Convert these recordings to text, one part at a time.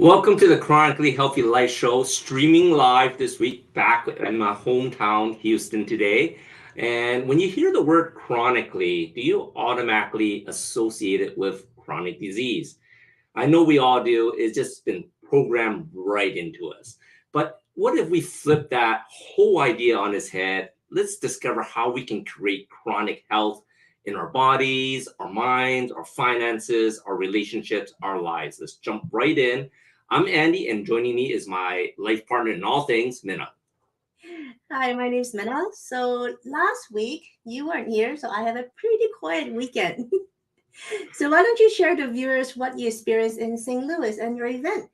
Welcome to the Chronically Healthy Life show, streaming live this week back in my hometown, Houston today. And when you hear the word chronically, do you automatically associate it with chronic disease? I know we all do. It's just been programmed right into us. But what if we flip that whole idea on its head? Let's discover how we can create chronic health in our bodies, our minds, our finances, our relationships, our lives. Let's jump right in. I'm Andy, and joining me is my life partner in all things, Minna. Hi, my name's Mena. So last week you weren't here, so I had a pretty quiet weekend. So why don't you share the viewers what you experienced in St. Louis and your event?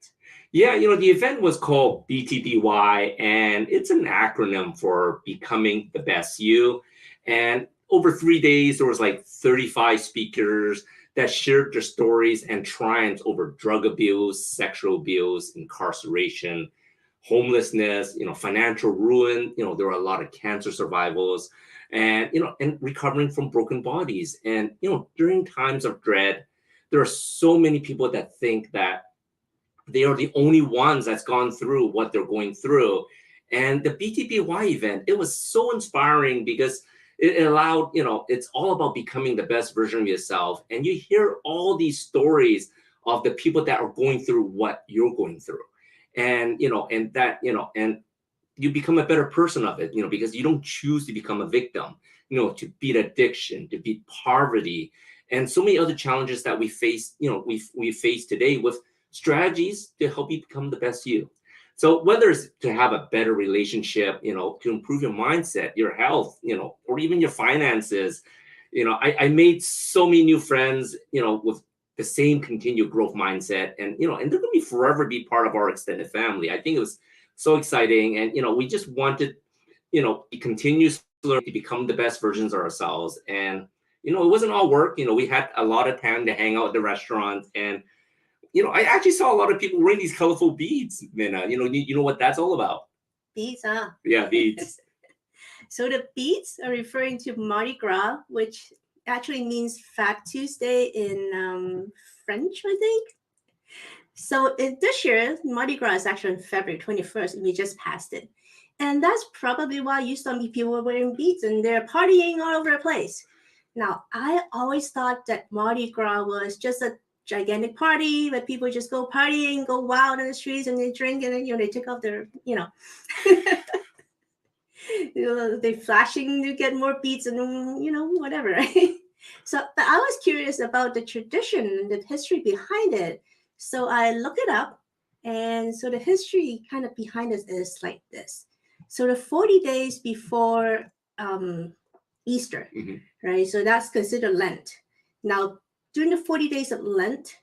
Yeah, the event was called BTBY, and it's an acronym for Becoming the Best You. And over 3 days, there was like 35 speakers that shared their stories and triumphs over drug abuse, sexual abuse, incarceration, homelessness, financial ruin. There were a lot of cancer survivals and, and recovering from broken bodies. And, during times of dread, there are so many people that think that they are the only ones that's gone through what they're going through. And the BTBY event, it was so inspiring because it allowed, it's all about becoming the best version of yourself. And you hear all these stories of the people that are going through what you're going through. And, and you become a better person of it, because you don't choose to become a victim, to beat addiction, to beat poverty, and so many other challenges that we face, we face today with strategies to help you become the best you. So whether it's to have a better relationship, to improve your mindset, your health, or even your finances, I made so many new friends, with the same continued growth mindset, and and they're going to be forever be part of our extended family. I think it was so exciting, and we just wanted, to continuously learn to become the best versions of ourselves. And it wasn't all work. We had a lot of time to hang out at the restaurant, and I actually saw a lot of people wearing these colorful beads, Minna. You know what that's all about. Beads, huh? Yeah, beads. So the beads are referring to Mardi Gras, which actually means Fat Tuesday in French, I think. So this year, Mardi Gras is actually on February 21st, and we just passed it. And that's probably why you saw people were wearing beads and they're partying all over the place. Now, I always thought that Mardi Gras was just a gigantic party where people just go partying, go wild in the streets, and they drink, and then they take off their they flashing to get more beats and whatever. Right? So, but I was curious about the tradition, the history behind it. So I looked it up, and so the history kind of behind it is like this. So the 40 days before Easter, right? So that's considered Lent. Now, during the 40 days of Lent,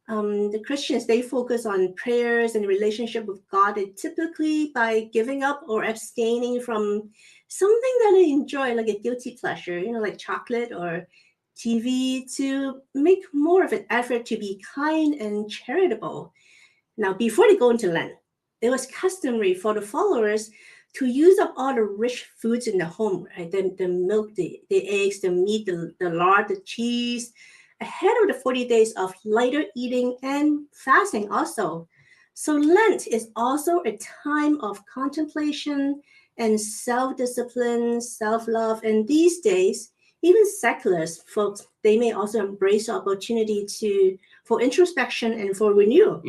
the Christians, they focus on prayers and relationship with God, and typically by giving up or abstaining from something that they enjoy, like a guilty pleasure, like chocolate or TV, to make more of an effort to be kind and charitable. Now, before they go into Lent, it was customary for the followers to use up all the rich foods in the home, right? The milk, the eggs, the meat, the lard, the cheese, ahead of the 40 days of lighter eating and fasting also. So Lent is also a time of contemplation and self-discipline, self-love. And these days, even secular folks, they may also embrace the opportunity for introspection and for renewal.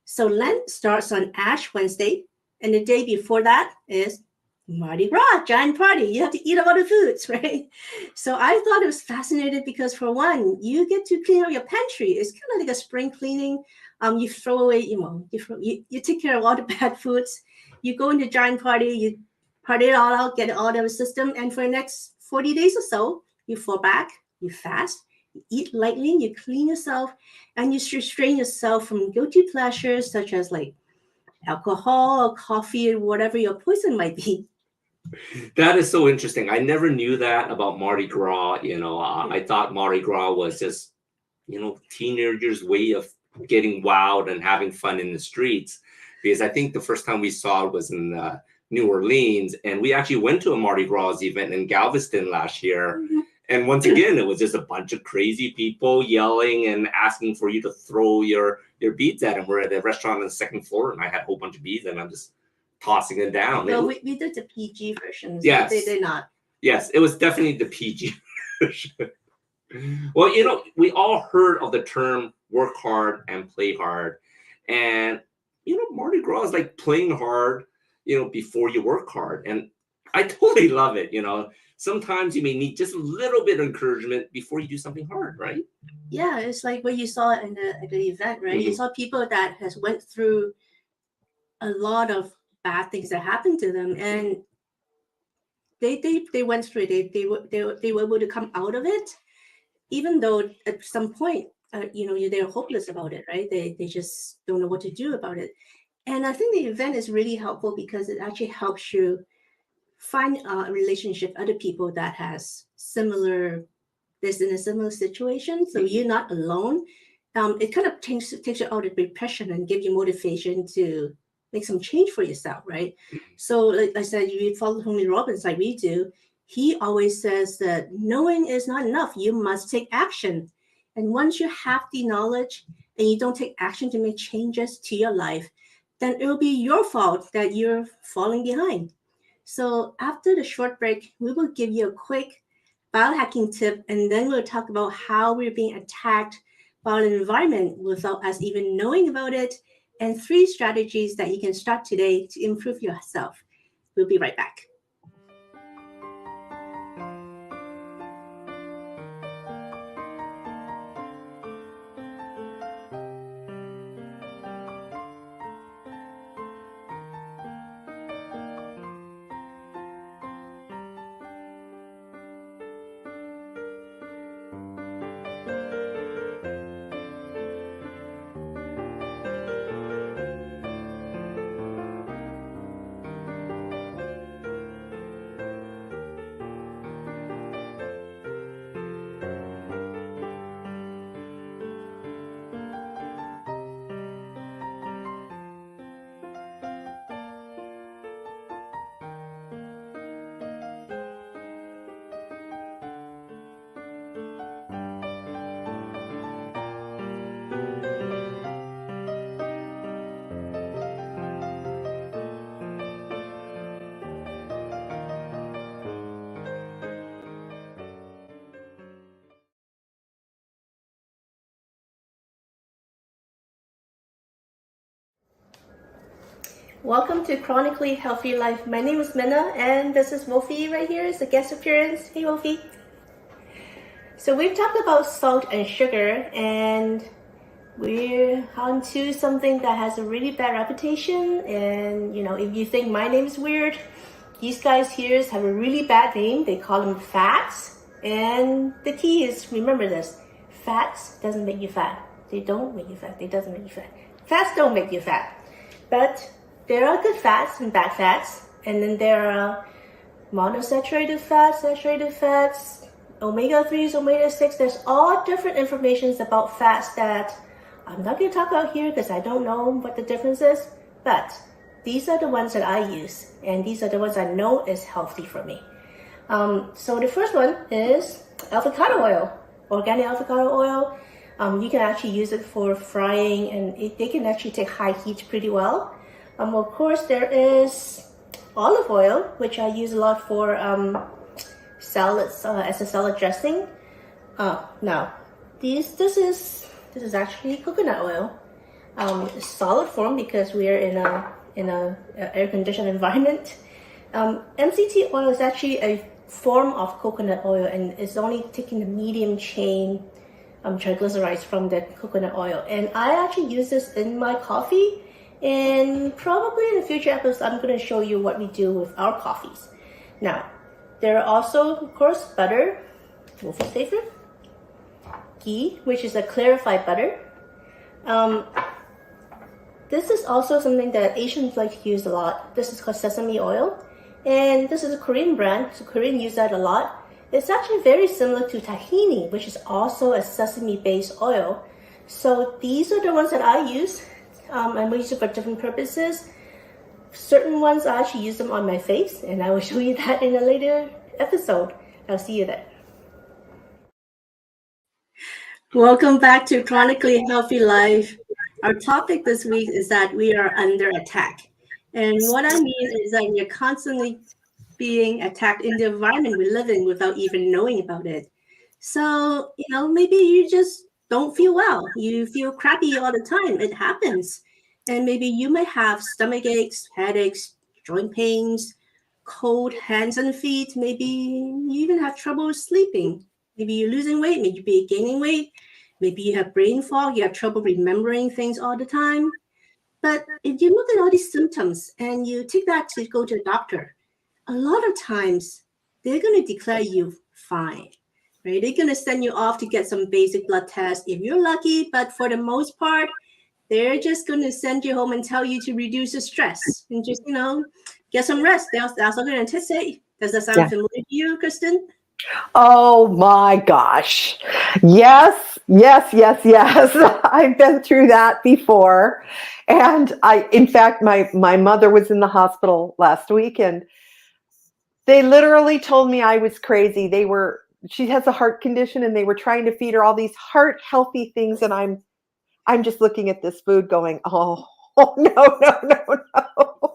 So Lent starts on Ash Wednesday, and the day before that is Mardi Gras, giant party. You have to eat a lot of foods, right? So I thought it was fascinating because, for one, you get to clean up your pantry. It's kind of like a spring cleaning. You throw away, you take care of all the bad foods. You go into giant party, you party it all out, get it all out of the system, and for the next 40 days or so, you fall back, you fast, you eat lightly, you clean yourself, and you restrain yourself from guilty pleasures such as like alcohol or coffee or whatever your poison might be. That is so interesting. I never knew that about Mardi Gras. I thought Mardi Gras was just, teenagers' way of getting wild and having fun in the streets. Because I think the first time we saw it was in New Orleans, and we actually went to a Mardi Gras event in Galveston last year. And once again, it was just a bunch of crazy people yelling and asking for you to throw your beads at them. We're at a restaurant on the second floor, and I had a whole bunch of beads, and I'm just tossing them down. Well, we did the PG version. So yes. They're not. Yes, it was definitely the PG version. Well, we all heard of the term work hard and play hard. And, Mardi Gras is like playing hard, before you work hard. And I totally love it. Sometimes you may need just a little bit of encouragement before you do something hard, right? Yeah, it's like what you saw at the event, right? You saw people that has went through a lot of bad things that happened to them, and they went through it. They were able to come out of it, even though at some point, they're hopeless about it, right? They just don't know what to do about it. And I think the event is really helpful because it actually helps you find a relationship, other people that has this in a similar situation. So you're not alone. It kind of takes you out of depression and give you motivation to make some change for yourself, right? So like I said, you follow Tony Robbins like we do. He always says that knowing is not enough. You must take action. And once you have the knowledge and you don't take action to make changes to your life, then it will be your fault that you're falling behind. So after the short break, we will give you a quick biohacking tip, and then we'll talk about how we're being attacked by an environment without us even knowing about it, and 3 strategies that you can start today to improve yourself. We'll be right back. Welcome to Chronically Healthy Life. My name is Minna, and this is Wolfie right here. It's a guest appearance. Hey, Wolfie. So we've talked about salt and sugar, and we're on to something that has a really bad reputation. And, if you think my name is weird, these guys here have a really bad name. They call them fats. And the key is, remember this, fats doesn't make you fat. They don't make you fat. They doesn't make you fat. Fats don't make you fat. But there are good fats and bad fats, and then there are monosaturated fats, saturated fats, omega-3s, omega-6. There's all different informations about fats that I'm not going to talk about here because I don't know what the difference is, but these are the ones that I use, and these are the ones I know is healthy for me. So the first one is avocado oil, organic avocado oil. You can actually use it for frying, and they can actually take high heat pretty well. Of course, there is olive oil, which I use a lot for salads as a salad dressing. Now, this is actually coconut oil. Solid form because we are in a air conditioned environment. MCT oil is actually a form of coconut oil, and it's only taking the medium chain triglycerides from the coconut oil. And I actually use this in my coffee. And probably in the future episodes, I'm going to show you what we do with our coffees. Now, there are also, of course, butter, Wolfie's favorite, ghee, which is a clarified butter. This is also something that Asians like to use a lot. This is called sesame oil, and this is a Korean brand, so Koreans use that a lot. It's actually very similar to tahini, which is also a sesame-based oil. So these are the ones that I use. I'm using it for different purposes. Certain ones I actually use them on my face, and I will show you that in a later episode. I'll see you there. Welcome back to Chronically Healthy Life. Our topic this week is that we are under attack. And what I mean is that we are constantly being attacked in the environment we live in without even knowing about it. So, maybe you just don't feel well. You feel crappy all the time. It happens. And maybe you may have stomach aches, headaches, joint pains, cold hands and feet. Maybe you even have trouble sleeping. Maybe you're losing weight, maybe you're gaining weight. Maybe you have brain fog, you have trouble remembering things all the time. But if you look at all these symptoms and you take that to go to a doctor, a lot of times they're going to declare you fine, right? They're going to send you off to get some basic blood tests if you're lucky, but for the most part, they're just going to send you home and tell you to reduce the stress and just, get some rest. That's what they're going to say. Does that sound Yeah. familiar to you, Kristen? Oh my gosh. Yes, yes, yes, yes. I've been through that before. And in fact, my mother was in the hospital last week and they literally told me I was crazy. She has a heart condition and they were trying to feed her all these heart healthy things. And I'm just looking at this food going, oh, no, no, no, no.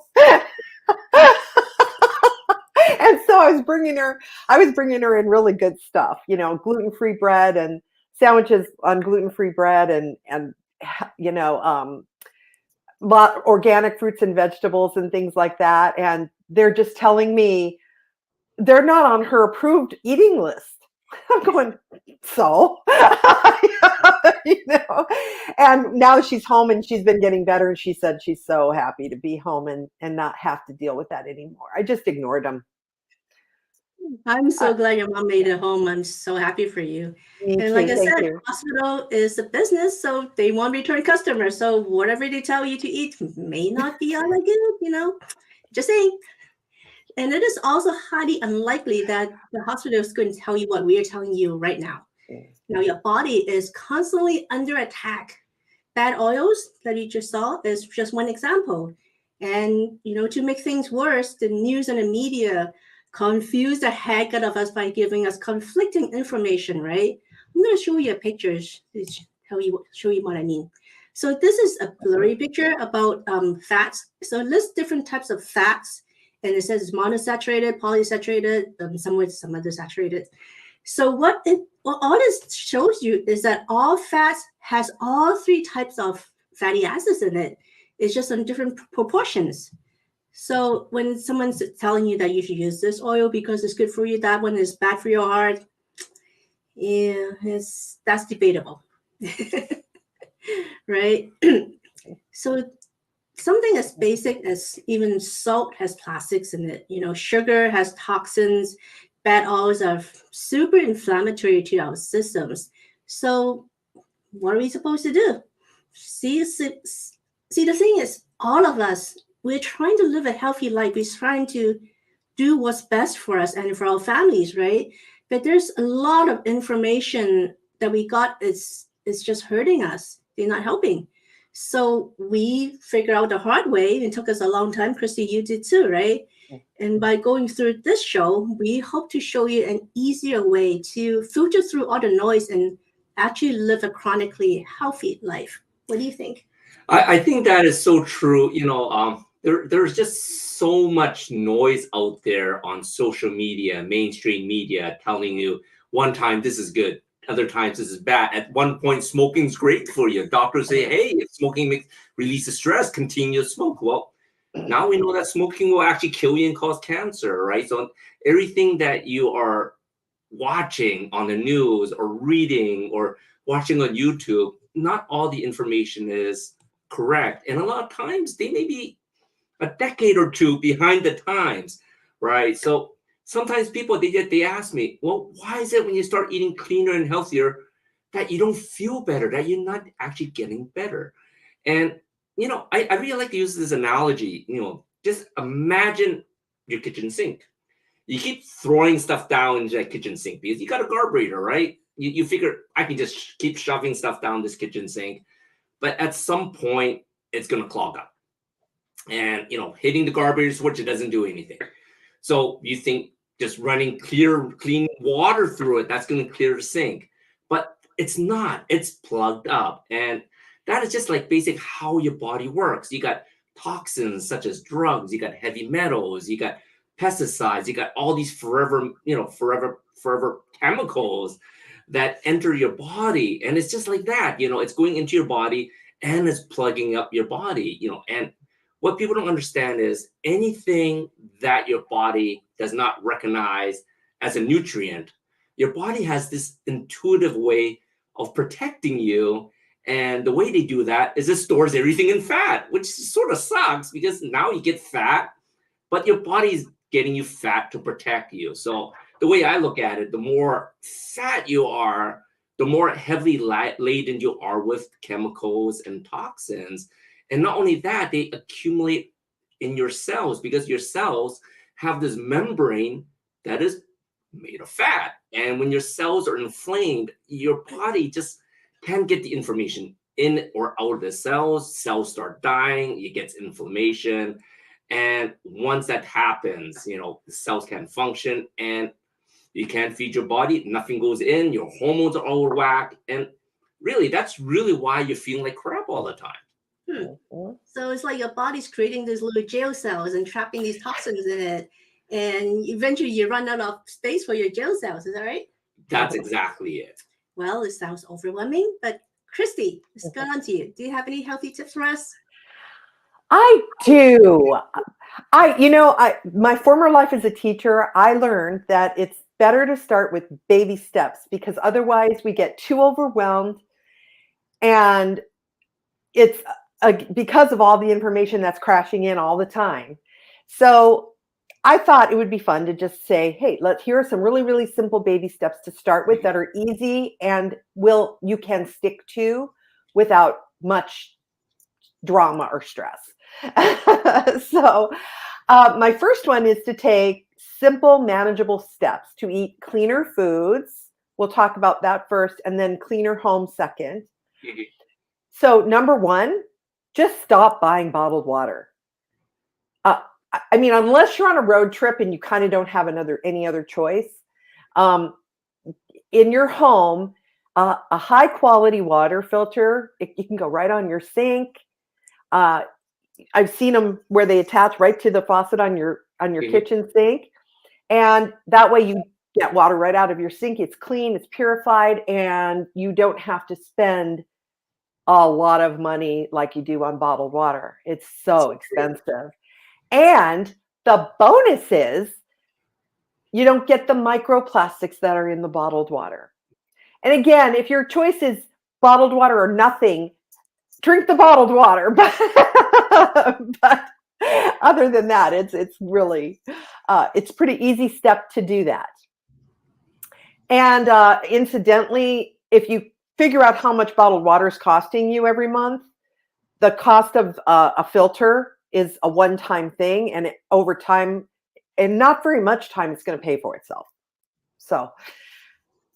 And so I was bringing her in really good stuff, gluten-free bread and sandwiches on gluten-free bread and you know, organic fruits and vegetables and things like that. And they're just telling me they're not on her approved eating list. I'm going, so, and now she's home and she's been getting better. And she said she's so happy to be home and not have to deal with that anymore. I just ignored them. I'm so glad your mom made it home. I'm so happy for you. Me And like too. I Thank said, you. hospital is a business, so they want return customers. So whatever they tell you to eat may not be all that good. Just saying. And it is also highly unlikely that the hospital is going to tell you what we are telling you right now. Now, your body is constantly under attack. Bad oils that you just saw is just one example. And, to make things worse, the news and the media confuse the heck out of us by giving us conflicting information, right? I'm going to show you pictures to show you what I mean. So this is a blurry picture about fats. So it lists different types of fats, and it says it's monosaturated, polysaturated, some other saturated. So what all this shows you is that all fats has all three types of fatty acids in it. It's just in different proportions. So when someone's telling you that you should use this oil because it's good for you, that one is bad for your heart, yeah, that's debatable. Right? So something as basic as even salt has plastics in it. Sugar has toxins. Bad oils are super inflammatory to our systems. So what are we supposed to do? See, the thing is, all of us, we're trying to live a healthy life. We're trying to do what's best for us and for our families, right? But there's a lot of information that we got is just hurting us. They're not helping. So we figured out the hard way. It took us a long time. Christy, you did too, right? And by going through this show, we hope to show you an easier way to filter through all the noise and actually live a chronically healthy life. What do you think? I think that is so true. There's just so much noise out there on social media, mainstream media, telling you one time this is good, other times this is bad. At one point, smoking's great for you. Doctors say, hey, if smoking releases stress, continue to smoke. Well, now we know that smoking will actually kill you and cause cancer, right? So everything that you are watching on the news or reading or watching on YouTube, not all the information is correct. And a lot of times they may be a decade or two behind the times, right? So sometimes people, they ask me, well, why is it when you start eating cleaner and healthier that you don't feel better, that you're not actually getting better? And, I really like to use this analogy, just imagine your kitchen sink. You keep throwing stuff down into that kitchen sink because you got a carburetor, right? You figure I can just keep shoving stuff down this kitchen sink, but at some point it's going to clog up. And, hitting the carburetor switch, it doesn't do anything. So you think just running clean water through it, that's going to clear the sink. But it's not. It's plugged up. And that is just like basic how your body works. You got toxins such as drugs, you got heavy metals, you got pesticides, you got all these forever chemicals that enter your body. And it's just like that, it's going into your body and it's plugging up your body, and what people don't understand is anything that your body does not recognize as a nutrient, your body has this intuitive way of protecting you. And the way they do that is it stores everything in fat, which sort of sucks because now you get fat, but your body's getting you fat to protect you. So the way I look at it, the more fat you are, the more heavily laden you are with chemicals and toxins. And not only that, they accumulate in your cells because your cells have this membrane that is made of fat. And when your cells are inflamed, your body just can't get the information in or out of the cells. Cells start dying, you get inflammation. And once that happens, the cells can't function and you can't feed your body, nothing goes in, your hormones are all whack. And really, that's really why you're feeling like crap all the time. So it's like your body's creating these little jail cells and trapping these toxins in it. And eventually you run out of space for your jail cells. Is that right? That's exactly it. Well, it sounds overwhelming, but Christy, let's go on to you. Do you have any healthy tips for us? I do. My former life as a teacher, I learned that it's better to start with baby steps because otherwise we get too overwhelmed, and it's because of all the information that's crashing in all the time. So I thought it would be fun to just say, hey, here are some really, really simple baby steps to start with that are easy and you can stick to without much drama or stress. So my first one is to take simple, manageable steps to eat cleaner foods. We'll talk about that first, and then cleaner home second. Mm-hmm. So number one, just stop buying bottled water. Unless you're on a road trip and you kind of don't have any other choice, in your home, a high quality water filter, you can go right on your sink. I've seen them where they attach right to the faucet on your mm-hmm. kitchen sink, and that way you get water right out of your sink. It's clean, it's purified, and you don't have to spend a lot of money like you do on bottled water. It's so expensive. And the bonus is you don't get the microplastics that are in the bottled water. And again, if your choice is bottled water or nothing, drink the bottled water. But other than that, it's really, it's a pretty easy step to do that. And incidentally, if you figure out how much bottled water is costing you every month, the cost of a filter is a one-time thing, and over time, and not very much time, it's going to pay for itself. So,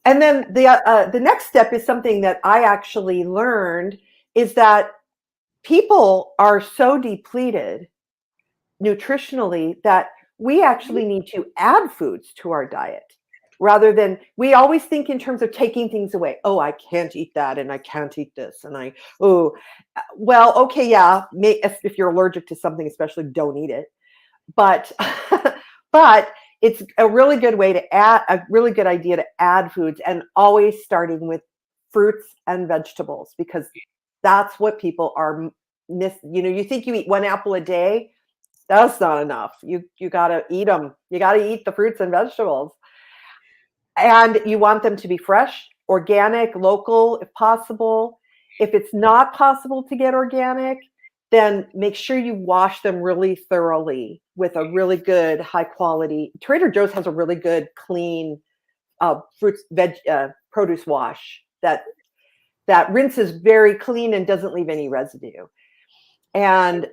and then the next step is something that I actually learned is that people are so depleted nutritionally that we actually need to add foods to our diet rather than we always think in terms of taking things away. Oh, I can't eat that and I can't eat this. And okay, yeah, if you're allergic to something, especially don't eat it. But it's a really good way to a really good idea to add foods, and always starting with fruits and vegetables, because that's what people are missing. You think you eat one apple a day. That's not enough. You got to eat them. You got to eat the fruits and vegetables. And you want them to be fresh, organic, local, if possible. If it's not possible to get organic, then make sure you wash them really thoroughly with a really good, high quality. Trader Joe's has a really good, clean produce wash that rinses very clean and doesn't leave any residue. And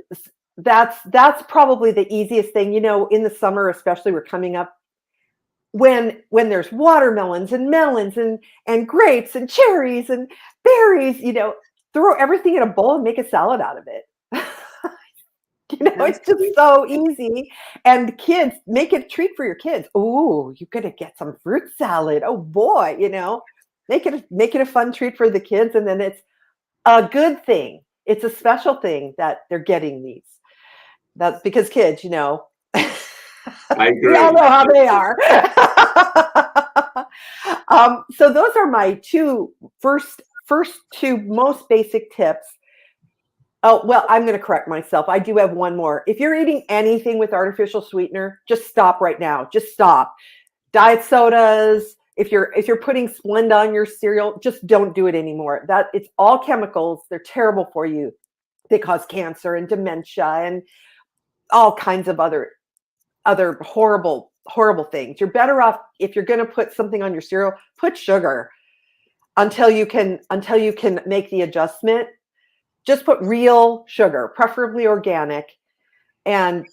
that's probably the easiest thing. In the summer, especially, we're coming up when there's watermelons and melons and grapes and cherries and berries, throw everything in a bowl and make a salad out of it. It's just so easy. And kids, make it a treat for your kids. Oh, you're going to get some fruit salad. Oh boy, Make it a fun treat for the kids, and then it's a good thing. It's a special thing that they're getting these. That's because kids, I we all agree. know how they are. So those are my first two most basic tips. Oh, well, I'm going to correct myself. I do have one more. If you're eating anything with artificial sweetener, just stop right now. Just stop. Diet sodas. If you're putting Splenda on your cereal, just don't do it anymore. It's all chemicals. They're terrible for you. They cause cancer and dementia and all kinds of other horrible things. You're better off, if you're going to put something on your cereal, put sugar until you can make the adjustment. Just put real sugar, preferably organic, and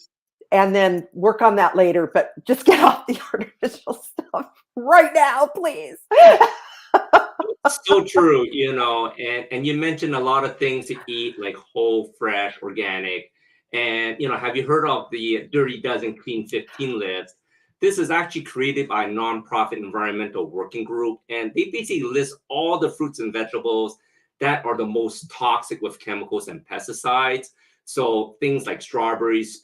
then work on that later. But just get off the artificial stuff right now, please. So true, and you mentioned a lot of things to eat, like whole, fresh, organic. And, have you heard of the Dirty Dozen Clean 15 list? This is actually created by a nonprofit environmental working group. And they basically list all the fruits and vegetables that are the most toxic with chemicals and pesticides. So things like strawberries,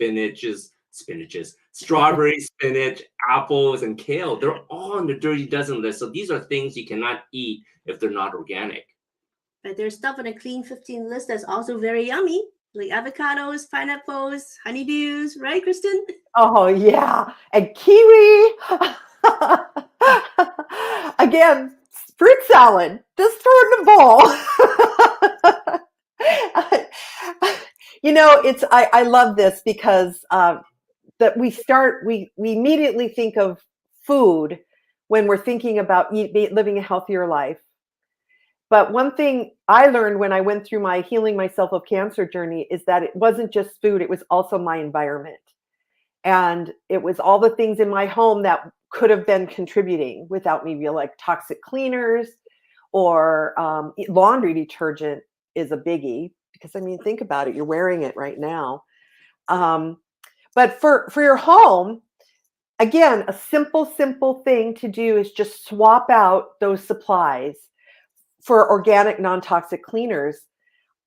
strawberries, spinach, apples, and kale, they're all on the Dirty Dozen list. So these are things you cannot eat if they're not organic. But there's stuff on the Clean 15 list that's also very yummy, like avocados, pineapples, honeydews, right, Kristen? Oh, yeah. And kiwi. Again, fruit salad. Just throw it in a bowl. I love this because that we immediately think of food when we're thinking about living a healthier life. But one thing I learned when I went through my healing myself of cancer journey is that it wasn't just food, it was also my environment. And it was all the things in my home that could have been contributing without me, like toxic cleaners or laundry detergent is a biggie because, think about it, you're wearing it right now. But for your home, again, a simple thing to do is just swap out those supplies for organic, non-toxic cleaners.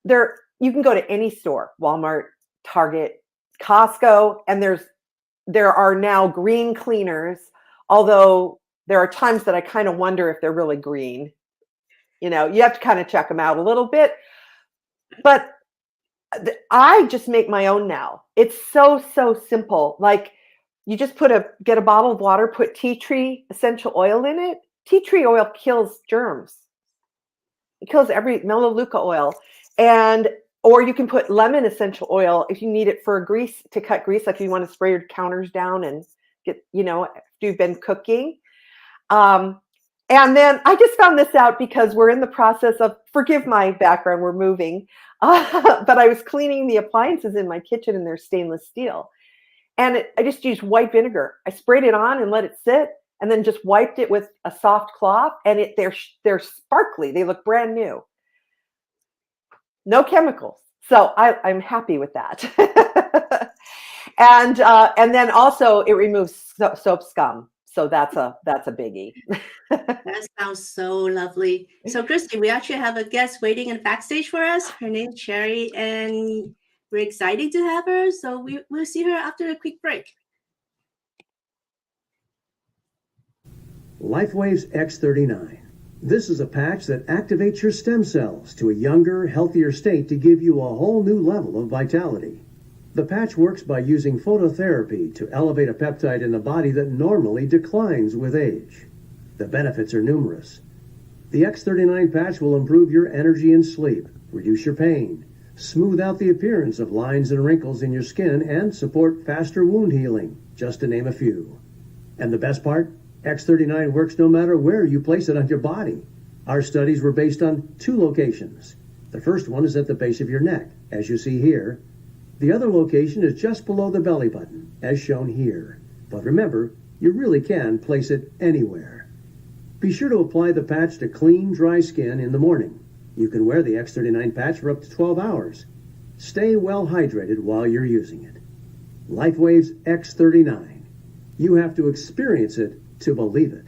You can go to any store, Walmart, Target, Costco, and there are now green cleaners, although there are times that I kind of wonder if they're really green. You have to kind of check them out a little bit. But I just make my own now. It's so simple. Like you just get a bottle of water, put tea tree essential oil in it. Tea tree oil kills germs. It kills every melaleuca oil. Or you can put lemon essential oil if you need it for grease, to cut grease, like if you want to spray your counters down and get, if you've been cooking. And then I just found this out because we're in the process of, forgive my background, we're moving, but I was cleaning the appliances in my kitchen and they're stainless steel. And I just used white vinegar. I sprayed it on and let it sit and then just wiped it with a soft cloth and they're sparkly. They look brand new. No chemicals. So I'm happy with that. And then also it removes soap scum. So that's a biggie. That sounds so lovely. So, Christy, we actually have a guest waiting in the backstage for us. Her name's Shari, and we're excited to have her. So we'll see her after a quick break. LifeWave's X39. This is a patch that activates your stem cells to a younger, healthier state to give you a whole new level of vitality. The patch works by using phototherapy to elevate a peptide in the body that normally declines with age. The benefits are numerous. The X39 patch will improve your energy and sleep, reduce your pain, smooth out the appearance of lines and wrinkles in your skin, and support faster wound healing, just to name a few. And the best part? X39 works no matter where you place it on your body. Our studies were based on 2 locations. The first one is at the base of your neck, as you see here. The other location is just below the belly button, as shown here. But remember, you really can place it anywhere. Be sure to apply the patch to clean, dry skin in the morning. You can wear the X39 patch for up to 12 hours. Stay well hydrated while you're using it. LifeWave's X39. You have to experience it to believe it.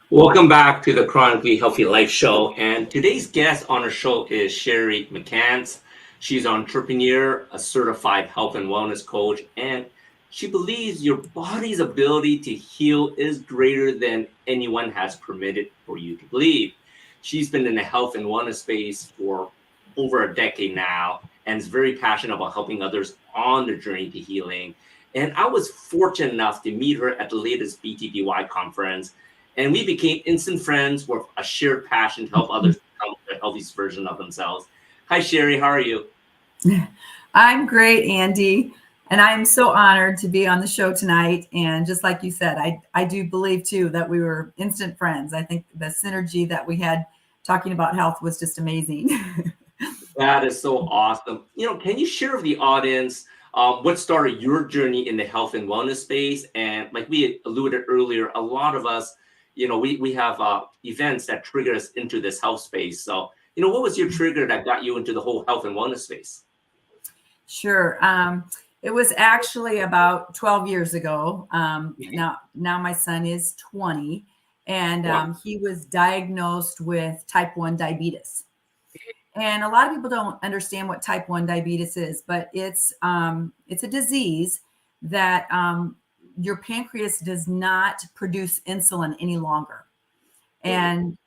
Welcome back to the Chronically Healthy Life show. And today's guest on our show is Shari McCants. She's an entrepreneur, a certified health and wellness coach, and she believes your body's ability to heal is greater than anyone has permitted for you to believe. She's been in the health and wellness space for over a decade now and is very passionate about helping others on their journey to healing. And I was fortunate enough to meet her at the latest BTPY conference, and we became instant friends with a shared passion to help others become the healthiest version of themselves. Hi, Shari. How are you? I'm great, Andy. And I'm so honored to be on the show tonight. And just like you said, I do believe, too, that we were instant friends. I think the synergy that we had talking about health was just amazing. That is so awesome. Can you share with the audience what started your journey in the health and wellness space? And like we alluded earlier, a lot of us, we have events that trigger us into this health space. So, what was your trigger that got you into the whole health and wellness space? Sure. It was actually about 12 years ago. Now my son is 20, and Wow. he was diagnosed with type 1 diabetes. And a lot of people don't understand what type 1 diabetes is, but it's a disease that your pancreas does not produce insulin any longer. And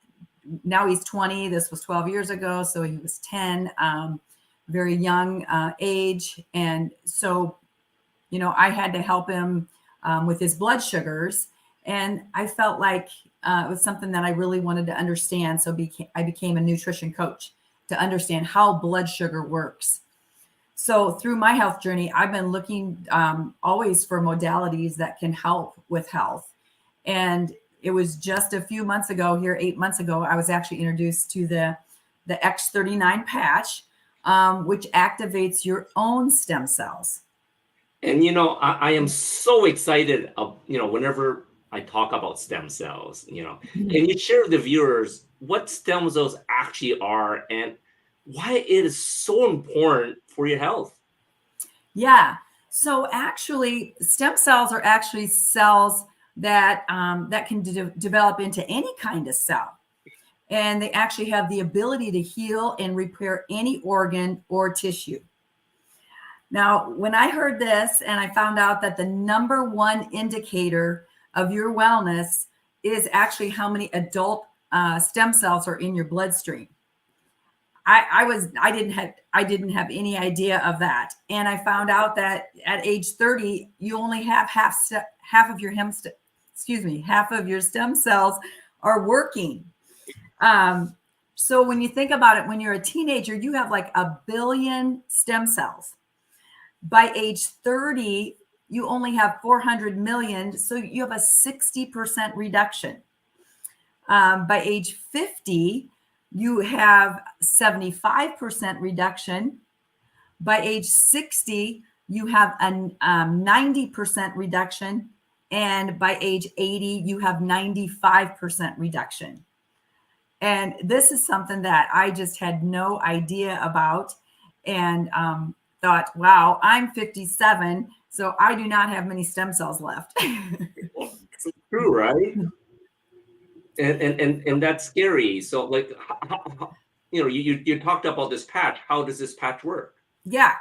now he's 20. This was 12 years ago, so he was 10, very young age. And so, I had to help him with his blood sugars. And I felt like it was something that I really wanted to understand. So I became a nutrition coach to understand how blood sugar works. So through my health journey, I've been looking always for modalities that can help with health. And it was just a few months ago, 8 months ago, I was actually introduced to the X39 patch, which activates your own stem cells. And I am so excited whenever I talk about stem cells. Can you share with the viewers what stem cells actually are and why it is so important for your health? Yeah. So actually, stem cells are actually cells that can develop into any kind of cell. And they actually have the ability to heal and repair any organ or tissue. Now, when I heard this and I found out that the number one indicator of your wellness is actually how many adult stem cells are in your bloodstream, I didn't have any idea of that. And I found out that at age 30, you only have half of your stem cells are working. So when you think about it, when you're a teenager, you have like 1 billion stem cells. By age 30, you only have 400 million. So you have a 60% reduction. By age 50, you have 75% reduction. By age 60, you have a 90% reduction. And by age 80, you have 95% reduction. And this is something that I just had no idea about, and thought, wow, I'm 57, so I do not have many stem cells left. It's true, right? And that's scary. So like, you talked about this patch. How does this patch work? Yeah.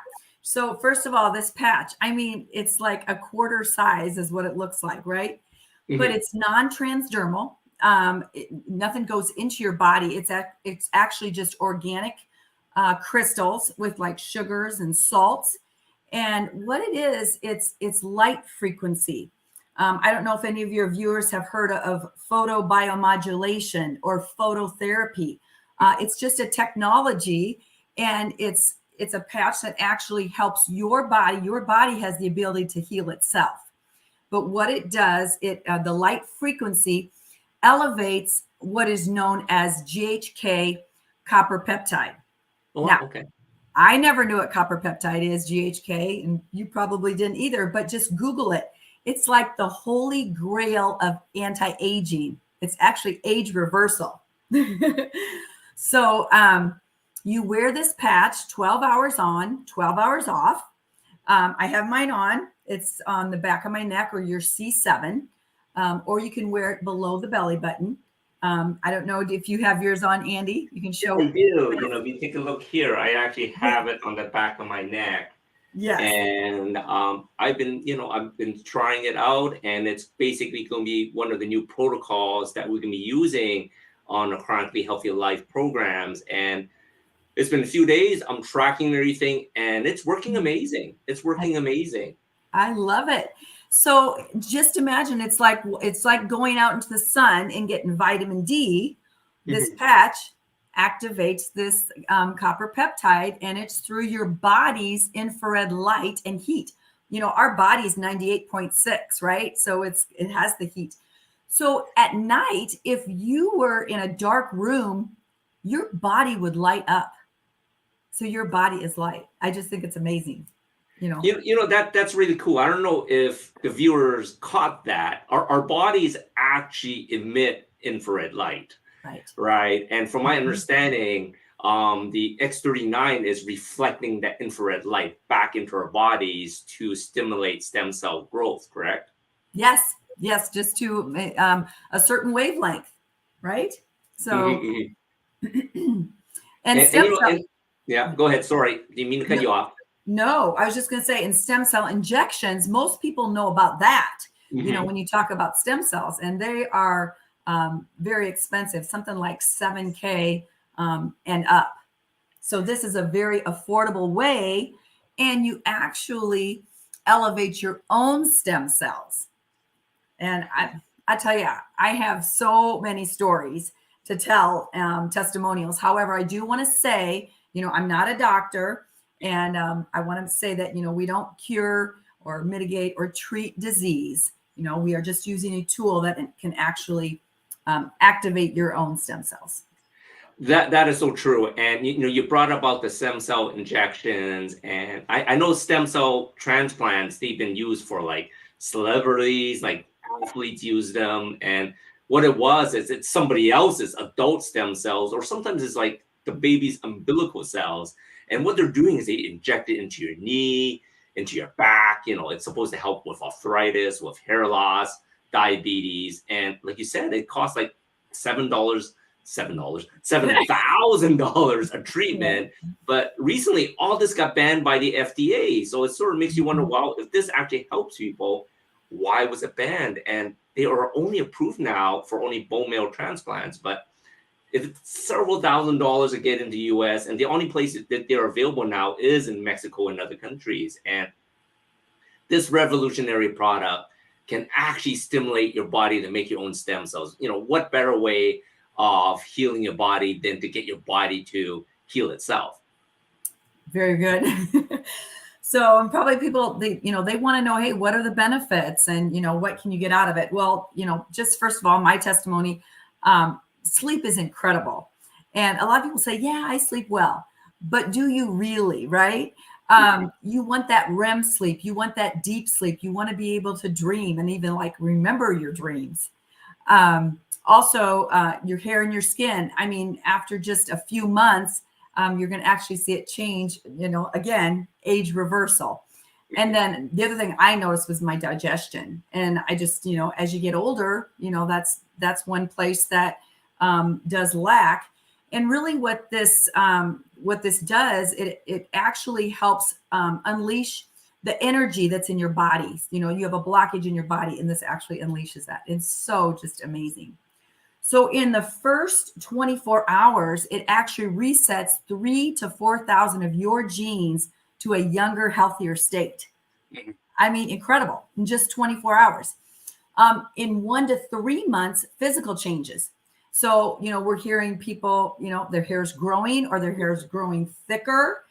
So first of all, this patch, I mean, it's like a quarter size is what it looks like, right? But it's non-transdermal. Nothing goes into your body. It's actually just organic crystals with like sugars and salts. And what it is, it's light frequency. I don't know if any of your viewers have heard of photobiomodulation or phototherapy. It's just a technology, and it's a patch that actually helps your body. Your body has the ability to heal itself. But what it does, the light frequency elevates what is known as GHK copper peptide. Oh, Now, okay. I never knew what copper peptide is, GHK, and you probably didn't either, but just Google it. It's like the holy grail of anti-aging. It's actually age reversal. So you wear this patch 12 hours on, 12 hours off. I have mine on. It's on the back of my neck or your C7, or you can wear it below the belly button. I don't know if you have yours on, Andy. You can show. I do. If you take a look here, I actually have it on the back of my neck. Yes. And I've been trying it out, and it's basically going to be one of the new protocols that we're going to be using on the Chronically Healthy Life programs. And it's been a few days. I'm tracking everything, and it's working amazing. It's working amazing. I love it. So just imagine it's like going out into the sun and getting vitamin D. This patch activates this copper peptide, and it's through your body's infrared light and heat. Our body's 98.6, right? So it has the heat. So at night, if you were in a dark room, your body would light up. So your body is light. I just think it's amazing. That's really cool. I don't know if the viewers caught that. Our bodies actually emit infrared light. Right. And from my understanding, the X39 is reflecting that infrared light back into our bodies to stimulate stem cell growth, correct? Yes, just to a certain wavelength, right? So, and stem cell. Yeah, go ahead. Sorry, didn't mean to cut you off. No, I was just going to say, in stem cell injections, most people know about that. When you talk about stem cells, and they are very expensive, something like $7,000 and up. So this is a very affordable way, and you actually elevate your own stem cells. And I tell you, I have so many stories to tell, testimonials. However, I do want to say, I'm not a doctor, and I want to say that, we don't cure or mitigate or treat disease. We are just using a tool that can actually activate your own stem cells. That is so true. And you brought about the stem cell injections, and I know stem cell transplants, they've been used for like celebrities, like athletes use them. And what it was is it's somebody else's adult stem cells, or sometimes it's like the baby's umbilical cells. And what they're doing is they inject it into your knee, into your back. It's supposed to help with arthritis, with hair loss, diabetes. And like you said, it costs like $7,000 a treatment. But recently, all this got banned by the FDA. So it sort of makes you wonder, well, if this actually helps people, why was it banned? And they are only approved now for only bone marrow transplants. But if it's several $1,000s to get into the US, and the only place that they're available now is in Mexico and other countries. And this revolutionary product can actually stimulate your body to make your own stem cells. What better way of healing your body than to get your body to heal itself? Very good. So probably people, they want to know, hey, what are the benefits, and, what can you get out of it? Well, just first of all, my testimony, sleep is incredible. And a lot of people say, yeah, I sleep well, but do you really, right? You want that REM sleep. You want that deep sleep. You want to be able to dream and even like remember your dreams. Also, your hair and your skin. I mean, after just a few months, you're going to actually see it change, again, age reversal. And then the other thing I noticed was my digestion. And I just, as you get older, that's one place that does lack. And really what this does, it actually helps unleash the energy that's in your body. You have a blockage in your body, and this actually unleashes that. It's so just amazing. So in the first 24 hours, it actually resets 3,000 to 4,000 of your genes to a younger, healthier state. I mean, incredible, in just 24 hours. In 1 to 3 months, physical changes. So, we're hearing people, their hair is growing, or their hair is growing thicker.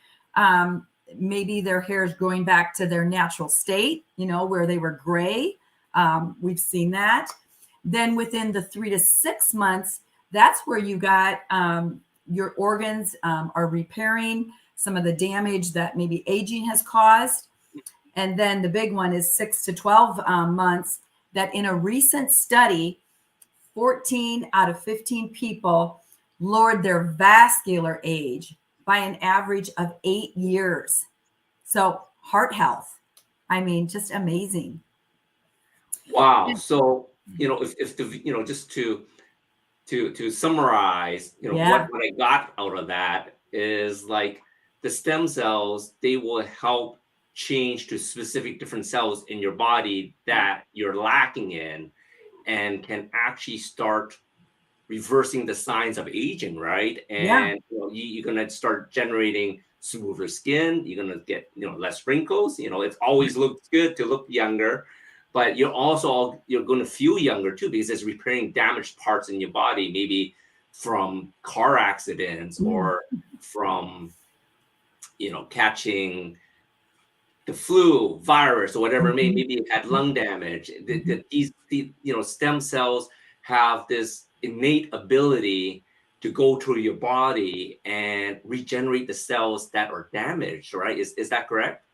Maybe their hair is growing back to their natural state, where they were gray. We've seen that. Then within the 3 to 6 months, that's where you got your organs are repairing some of the damage that maybe aging has caused. And then the big one is 6 to 12 months, that in a recent study, 14 out of 15 people lowered their vascular age by an average of 8 years. So heart health, I mean, just amazing. Wow. So, if the, just to to summarize, what I got out of that is like the stem cells, they will help change to specific different cells in your body that you're lacking in, and can actually start reversing the signs of aging, right? And you're gonna start generating smoother skin. You're gonna get less wrinkles. It always looks good to look younger, but you're going to feel younger too, because it's repairing damaged parts in your body, maybe from car accidents or from catching the flu virus or whatever. Maybe you had lung damage. These stem cells have this innate ability to go through your body and regenerate the cells that are damaged, right? Is that correct?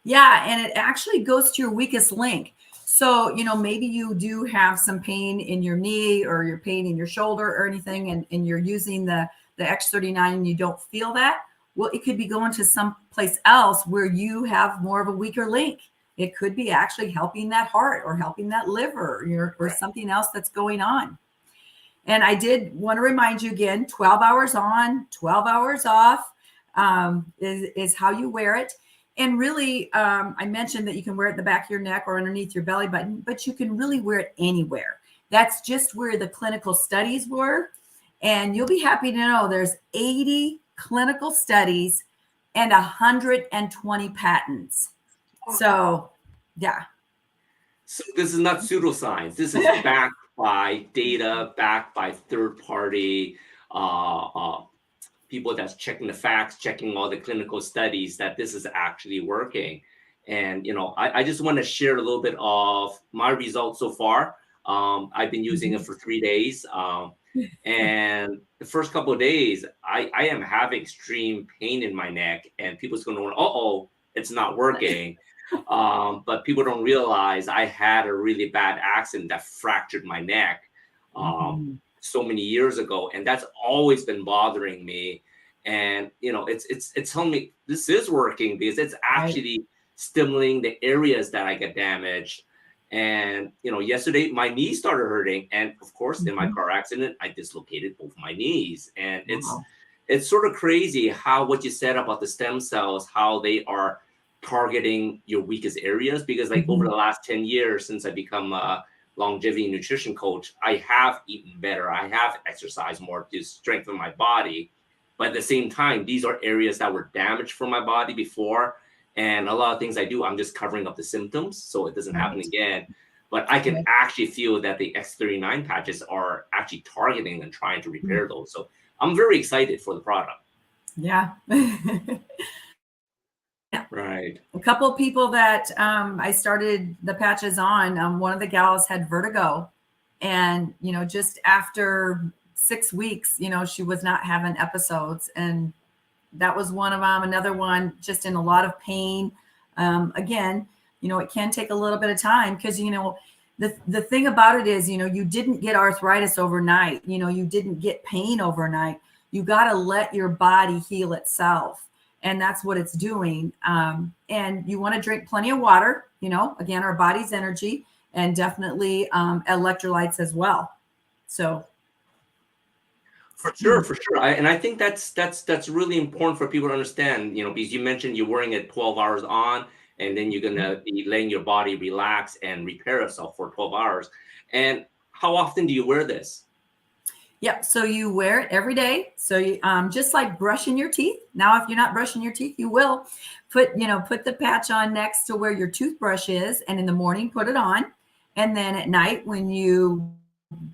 Yeah, and it actually goes to your weakest link. So, maybe you do have some pain in your knee or your pain in your shoulder or anything, and you're using the X39 and you don't feel that. Well, it could be going to some place else where you have more of a weaker link. It could be actually helping that heart or helping that liver or something else that's going on. And I did want to remind you again, 12 hours on, 12 hours off is how you wear it. And really, I mentioned that you can wear it in the back of your neck or underneath your belly button, but you can really wear it anywhere. That's just where the clinical studies were. And you'll be happy to know there's 80 clinical studies and 120 patents. So, yeah. So this is not pseudoscience. This is backed by data, backed by third-party people that's checking the facts, checking all the clinical studies that this is actually working. And, I just want to share a little bit of my results so far. I've been using it for 3 days. And the first couple of days, I am having extreme pain in my neck, and people's going to it's not working. But people don't realize I had a really bad accident that fractured my neck so many years ago, and that's always been bothering me. And it's telling me this is working, because it's actually stimulating the areas that I get damaged. And yesterday my knee started hurting, and of course in my car accident I dislocated both my knees. And it's sort of crazy how what you said about the stem cells, how they are targeting your weakest areas, because over the last 10 years since I become a longevity nutrition coach, I have eaten better, I have exercised more to strengthen my body, but at the same time these are areas that were damaged from my body before, and a lot of things I do, I'm just covering up the symptoms so it doesn't happen again. But I can actually feel that the X39 patches are actually targeting and trying to repair those. So I'm very excited for the product. Yeah. Right. A couple of people that I started the patches on, one of the gals had vertigo, and just after 6 weeks, she was not having episodes, and that was one of them. Another one just in a lot of pain. Again, it can take a little bit of time, because the thing about it is, you didn't get arthritis overnight. You didn't get pain overnight. You got to let your body heal itself. And that's what it's doing. And you want to drink plenty of water, again, our body's energy, and definitely electrolytes as well. So. For sure. And I think that's really important for people to understand, because you mentioned you're wearing it 12 hours on, and then you're going to be letting your body relax and repair itself for 12 hours. And how often do you wear this? Yep. So you wear it every day. So you, just like brushing your teeth. Now, if you're not brushing your teeth, you will put the patch on next to where your toothbrush is. And in the morning, put it on. And then at night, when you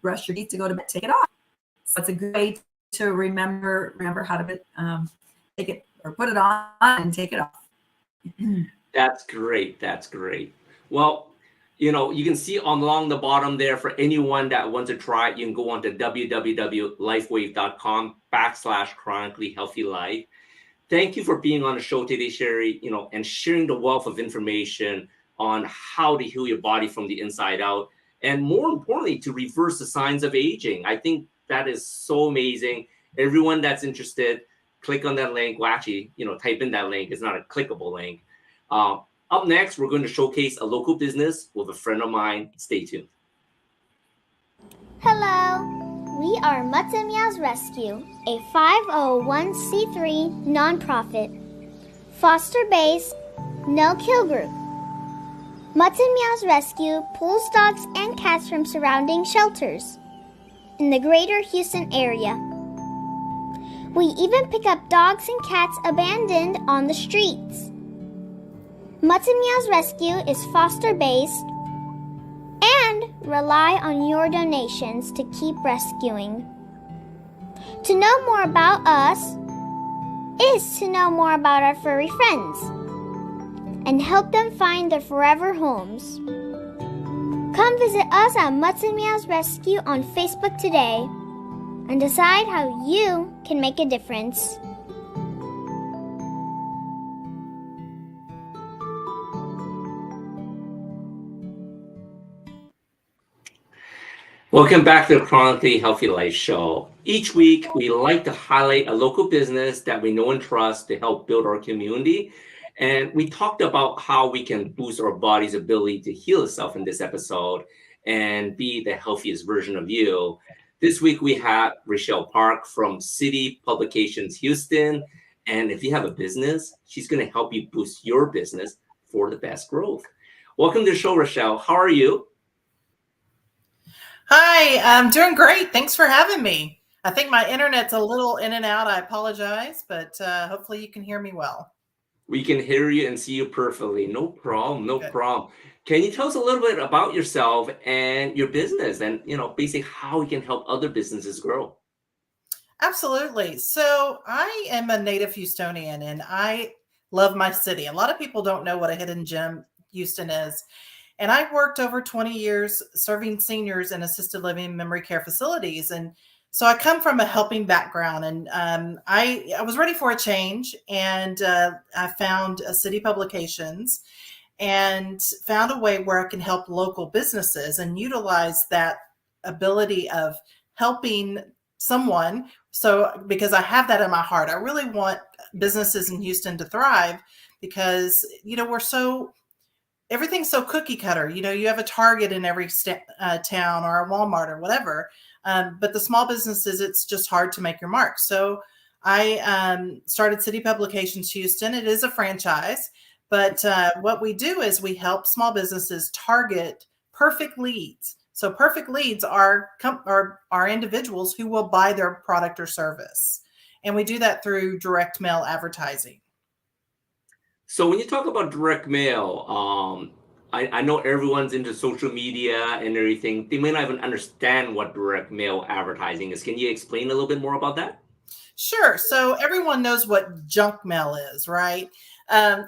brush your teeth to go to bed, take it off. So it's a good way to remember how to take it or put it on and take it off. That's great. Well, you can see along the bottom there, for anyone that wants to try it, you can go on to www.lifewave.com/chronically healthy life. Thank you for being on the show today, Shari, and sharing the wealth of information on how to heal your body from the inside out, and more importantly, to reverse the signs of aging. I think that is so amazing. Everyone that's interested, click on that link. Well, actually, type in that link. It's not a clickable link. Up next, we're going to showcase a local business with a friend of mine. Stay tuned. Hello. We are Mutts and Meows Rescue, a 501c3 nonprofit, foster-based, no-kill group. Mutts and Meows Rescue pulls dogs and cats from surrounding shelters in the greater Houston area. We even pick up dogs and cats abandoned on the streets. Mutts and Meows Rescue is foster-based and rely on your donations to keep rescuing. To know more about us is to know more about our furry friends and help them find their forever homes. Come visit us at Mutts and Meows Rescue on Facebook today and decide how you can make a difference. Welcome back to the Chronically Healthy Life show. Each week, we like to highlight a local business that we know and trust to help build our community. And we talked about how we can boost our body's ability to heal itself in this episode and be the healthiest version of you. This week, we have Rochelle Park from City Publications Houston. And if you have a business, she's going to help you boost your business for the best growth. Welcome to the show, Rochelle. How are you? Hi, I'm doing great. Thanks for having me. I think my internet's a little in and out. I apologize, but hopefully you can hear me well. We can hear you and see you perfectly. No problem. No Good. problem. Can you tell us a little bit about yourself and your business and, basically how we can help other businesses grow? Absolutely. So I am a native Houstonian and I love my city. A lot of people don't know what a hidden gem Houston is. And I worked over 20 years serving seniors in assisted living memory care facilities. And so I come from a helping background and I was ready for a change. And I found City Publications and found a way where I can help local businesses and utilize that ability of helping someone. So because I have that in my heart, I really want businesses in Houston to thrive because, everything's so cookie cutter. You have a Target in every town or a Walmart or whatever. But the small businesses, it's just hard to make your mark. So I started City Publications Houston. It is a franchise, but what we do is we help small businesses target perfect leads. So perfect leads are individuals who will buy their product or service. And we do that through direct mail advertising. So when you talk about direct mail, I know everyone's into social media and everything. They may not even understand what direct mail advertising is. Can you explain a little bit more about that? Sure. So everyone knows what junk mail is, right? I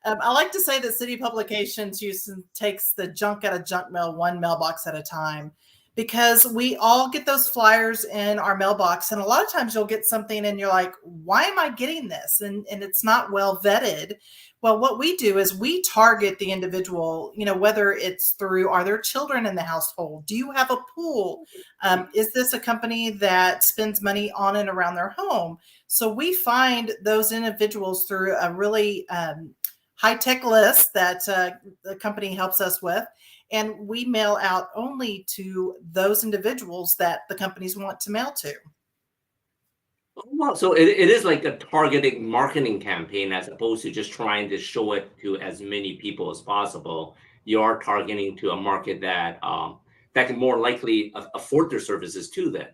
like to say that City Publications Houston takes the junk out of junk mail one mailbox at a time because we all get those flyers in our mailbox. And a lot of times you'll get something and you're like, why am I getting this? And it's not well vetted. Well, what we do is we target the individual, whether it's through, are there children in the household? Do you have a pool? Is this a company that spends money on and around their home? So we find those individuals through a really high-tech list that the company helps us with. And we mail out only to those individuals that the companies want to mail to. Oh, wow. So it is like a targeted marketing campaign as opposed to just trying to show it to as many people as possible. You are targeting to a market that can more likely afford their services too then.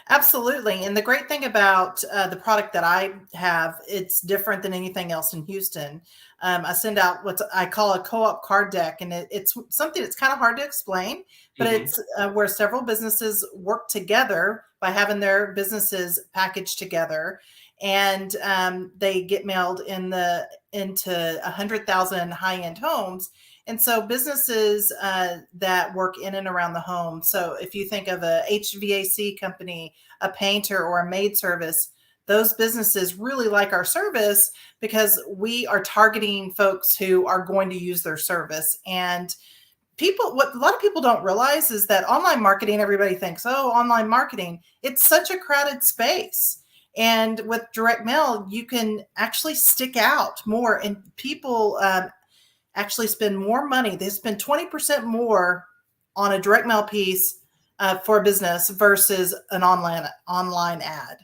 Absolutely. And the great thing about the product that I have, it's different than anything else in Houston. I send out what I call a co-op card deck, and it's something that's kind of hard to explain, but it's where several businesses work together by having their businesses packaged together, and they get mailed into 100,000 high-end homes. And so businesses that work in and around the home. So if you think of a HVAC company, a painter, or a maid service, those businesses really like our service because we are targeting folks who are going to use their service. And what a lot of people don't realize is that online marketing, everybody thinks, online marketing, it's such a crowded space. And with direct mail, you can actually stick out more, and people actually spend more money. They spend 20% more on a direct mail piece for a business versus an online ad.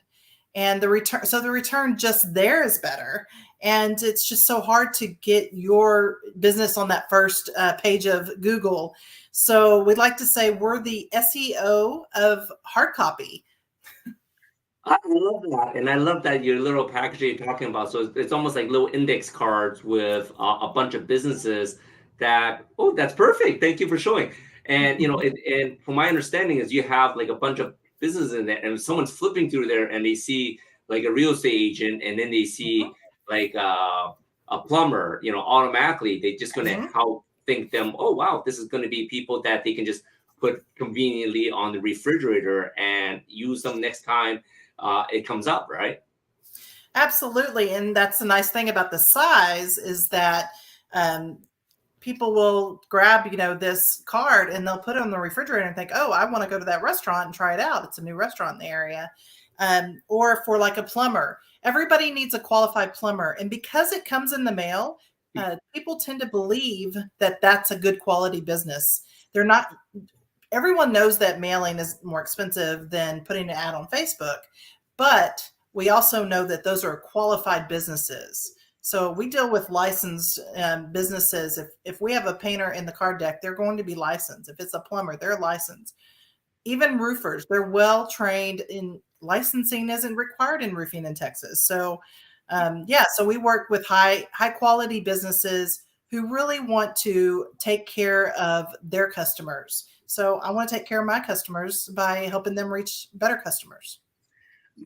And the return just there is better. And it's just so hard to get your business on that first page of Google. So we'd like to say we're the SEO of hard copy. I love that. And I love that your little package you're talking about. So it's almost like little index cards with a bunch of businesses that, oh, that's perfect. Thank you for showing. And, and from my understanding is you have like a bunch of businesses in there, and someone's flipping through there and they see like a real estate agent, and then they see like a plumber, automatically they just going to help think them, oh, wow, this is going to be people that they can just put conveniently on the refrigerator and use them next time it comes up, right? Absolutely. And that's the nice thing about the size is that people will grab, this card and they'll put it on the refrigerator and think, oh, I want to go to that restaurant and try it out. It's a new restaurant in the area. Or for like a plumber, everybody needs a qualified plumber. And because it comes in the mail, people tend to believe that that's a good quality business. Everyone knows that mailing is more expensive than putting an ad on Facebook, but we also know that those are qualified businesses. So we deal with licensed businesses. If we have a painter in the card deck, they're going to be licensed. If it's a plumber, they're licensed. Even roofers, they're well trained in licensing isn't required in roofing in Texas. So so we work with high quality businesses who really want to take care of their customers. So I want to take care of my customers by helping them reach better customers.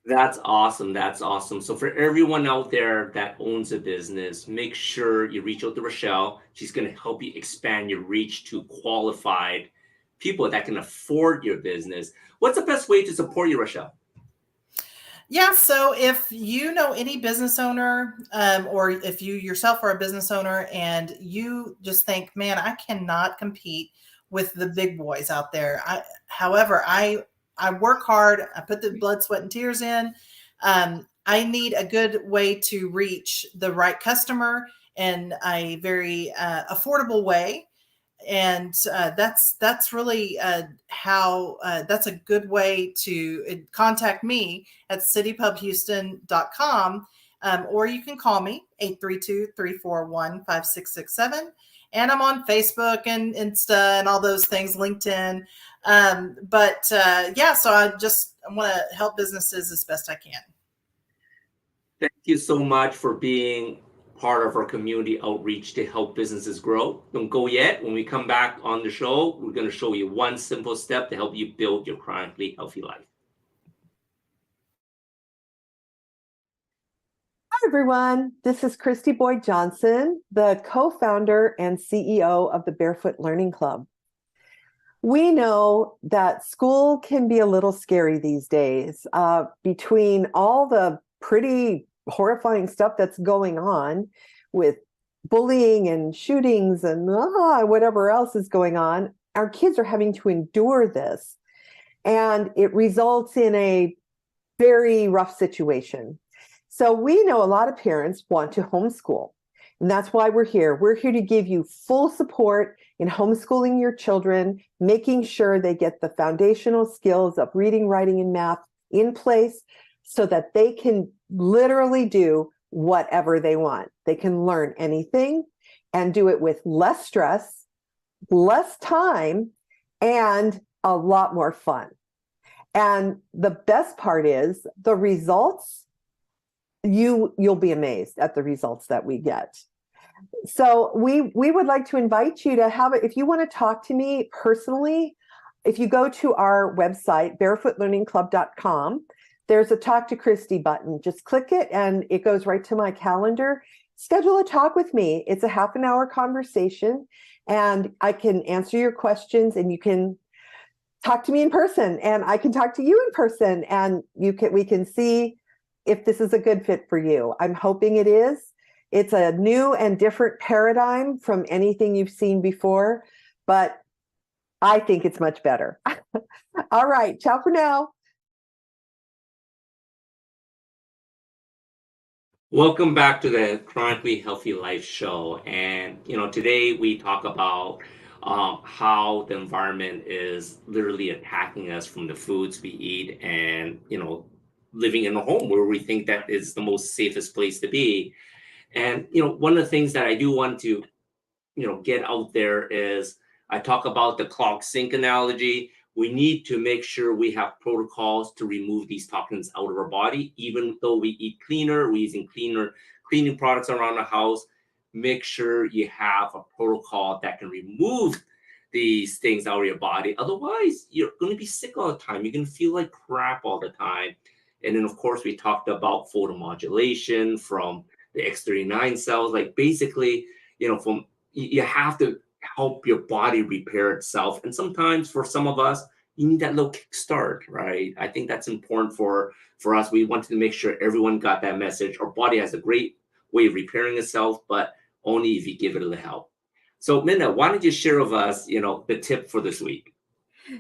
That's awesome. That's awesome. So for everyone out there that owns a business, make sure you reach out to Rochelle. She's going to help you expand your reach to qualified people that can afford your business. What's the best way to support you, Rochelle? Yeah, so if you know any business owner, or if you yourself are a business owner and you just think, man, I cannot compete with the big boys out there. However, I work hard. I put the blood, sweat, and tears in. I need a good way to reach the right customer in a very affordable way. And that's really how that's a good way to contact me at citypubhouston.com, or you can call me 832-341-5667. And I'm on Facebook and Insta and all those things, LinkedIn. So I want to help businesses as best I can. Thank you so much for being part of our community outreach to help businesses grow. Don't go yet. When we come back on the show, we're going to show you one simple step to help you build your chronically healthy life. Hi, everyone. This is Christy Boyd Johnson, the co-founder and CEO of the Barefoot Learning Club. We know that school can be a little scary these days. Between all the pretty horrifying stuff that's going on with bullying and shootings and whatever else is going on, our kids are having to endure this. And it results in a very rough situation. So we know a lot of parents want to homeschool. And that's why we're here. We're here to give you full support in homeschooling your children, making sure they get the foundational skills of reading, writing, and math in place so that they can literally do whatever they want. They can learn anything and do it with less stress, less time, and a lot more fun. And the best part is the results, you'll be amazed at the results that we get. So we would like to invite you to have it. If you want to talk to me personally, if you go to our website, barefootlearningclub.com, there's a Talk to Christy button. Just click it and it goes right to my calendar. Schedule a talk with me. It's a half an hour conversation and I can answer your questions and you can talk to me in person and I can talk to you in person and we can see if this is a good fit for you. I'm hoping it is. It's a new and different paradigm from anything you've seen before, but I think it's much better. All right. Ciao for now. Welcome back to the Chronically Healthy Life show. And, today we talk about how the environment is literally attacking us from the foods we eat, and living in a home where we think that is the most safest place to be. And one of the things that I do want to get out there is, I talk about the clogged sink analogy. We need to make sure we have protocols to remove these toxins out of our body. Even though we eat cleaner, we're using cleaning products around the house, make sure you have a protocol that can remove these things out of your body. Otherwise, you're going to be sick all the time. You're going to feel like crap all the time. And then, of course, we talked about photomodulation from the X39 cells. Like, basically, you have to help your body repair itself. And sometimes for some of us, you need that little kickstart, right? I think that's important for us. We wanted to make sure everyone got that message. Our body has a great way of repairing itself, but only if you give it a little help. So Minna, why don't you share with us, the tip for this week?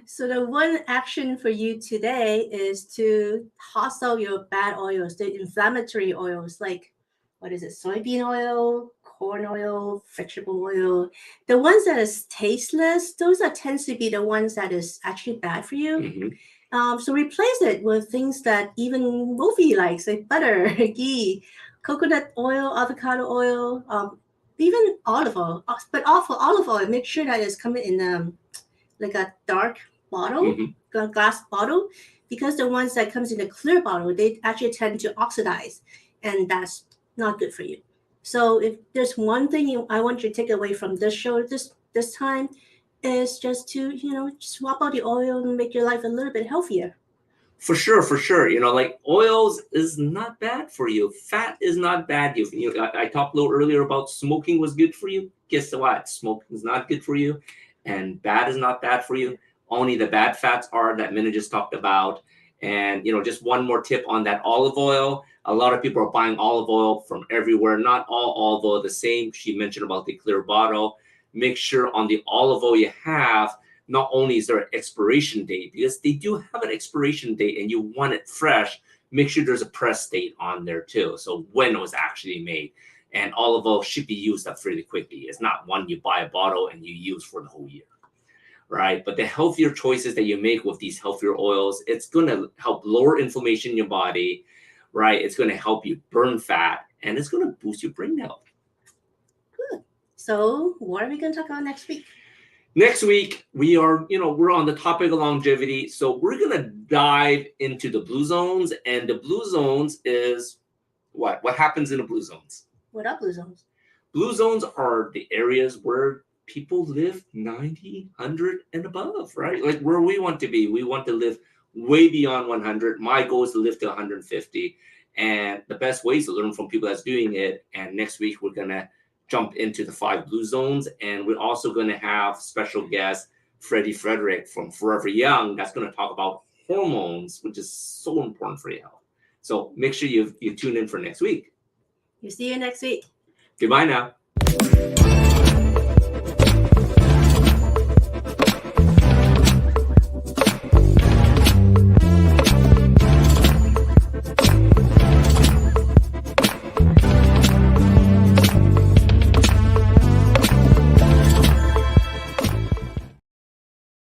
So the one action for you today is to toss out your bad oils, the inflammatory oils, like, what is it, soybean oil, corn oil, vegetable oil. The ones that is tasteless, those tends to be the ones that is actually bad for you. Mm-hmm. So replace it with things that even Wolfie likes, like butter, ghee, coconut oil, avocado oil, even olive oil. But for olive oil, make sure that it's coming in like a dark bottle, Mm-hmm. glass bottle, because the ones that comes in a clear bottle, they actually tend to oxidize, and that's not good for you. So if there's one thing I want you to take away from this show this time, is just to swap out the oil and make your life a little bit healthier. For sure. Like, oils is not bad for you. Fat is not bad. I talked a little earlier about smoking was good for you. Guess what? Smoking is not good for you, and bad is not bad for you. Only the bad fats are, that Minna just talked about. And just one more tip on that olive oil. A lot of people are buying olive oil from everywhere. Not all olive oil the same. She mentioned about the clear bottle. Make sure on the olive oil you have, not only is there an expiration date, because they do have an expiration date and you want it fresh, make sure there's a press date on there too. So when it was actually made. And olive oil should be used up fairly quickly. It's not one you buy a bottle and you use for the whole year, right? But the healthier choices that you make with these healthier oils, it's going to help lower inflammation in your body, right? It's going to help you burn fat, and it's going to boost your brain health. Good. So what are we going to talk about next week? Next week, we're on the topic of longevity. So we're going to dive into the blue zones. And the blue zones is what? What happens in the blue zones? What are blue zones? Blue zones are the areas where people live 90, 100 and above, right? Like where we want to be. We want to live way beyond 100. My goal is to live to 150. And the best way is to learn from people that's doing it. And next week, we're going to jump into the 5 blue zones. And we're also going to have special guest Freddie Frederick from Forever Young. That's going to talk about hormones, which is so important for your health. So make sure you tune in for next week. You see you next week. Goodbye now.